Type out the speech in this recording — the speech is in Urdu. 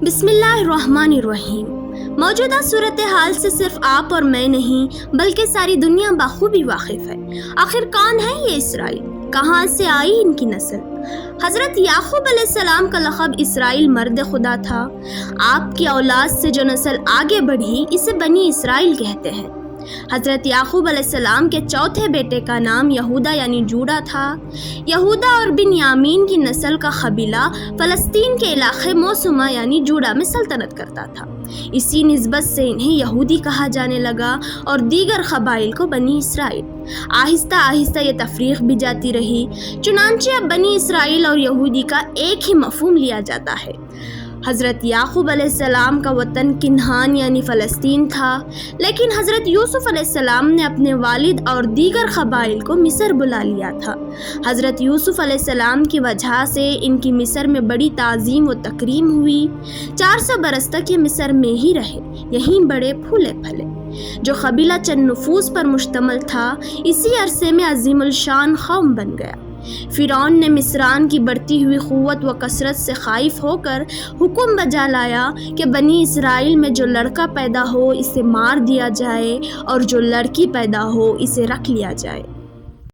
بسم اللہ الرحمن الرحیم۔ موجودہ صورتحال سے صرف آپ اور میں نہیں بلکہ ساری دنیا بخوبی واقف ہے۔ آخر کون ہے یہ اسرائیل؟ کہاں سے آئی ان کی نسل؟ حضرت یعقوب علیہ السلام کا لقب اسرائیل مرد خدا تھا۔ آپ کی اولاد سے جو نسل آگے بڑھی اسے بنی اسرائیل کہتے ہیں۔ حضرت یعقوب علیہ السلام کے چوتھے بیٹے کا نام یہودا یعنی جوڈا تھا۔ یہودا اور بنیامین کی نسل کا قبیلہ فلسطین کے علاقے موسمہ یعنی جوڈا میں سلطنت کرتا تھا۔ اسی نسبت سے انہیں یہودی کہا جانے لگا اور دیگر قبائل کو بنی اسرائیل۔ آہستہ آہستہ یہ تفریق بھی جاتی رہی، چنانچہ اب بنی اسرائیل اور یہودی کا ایک ہی مفہوم لیا جاتا ہے۔ حضرت یعقوب علیہ السلام کا وطن کنعان یعنی فلسطین تھا، لیکن حضرت یوسف علیہ السلام نے اپنے والد اور دیگر قبائل کو مصر بلا لیا تھا۔ حضرت یوسف علیہ السلام کی وجہ سے ان کی مصر میں بڑی تعظیم و تکریم ہوئی۔ 400 برس تک یہ مصر میں ہی رہے، یہیں بڑے پھولے پھلے۔ جو قبیلہ چند نفوس پر مشتمل تھا، اسی عرصے میں عظیم الشان قوم بن گیا۔ فرعون نے مصران کی بڑھتی ہوئی قوت و کثرت سے خائف ہو کر حکم بجا لایا کہ بنی اسرائیل میں جو لڑکا پیدا ہو اسے مار دیا جائے اور جو لڑکی پیدا ہو اسے رکھ لیا جائے۔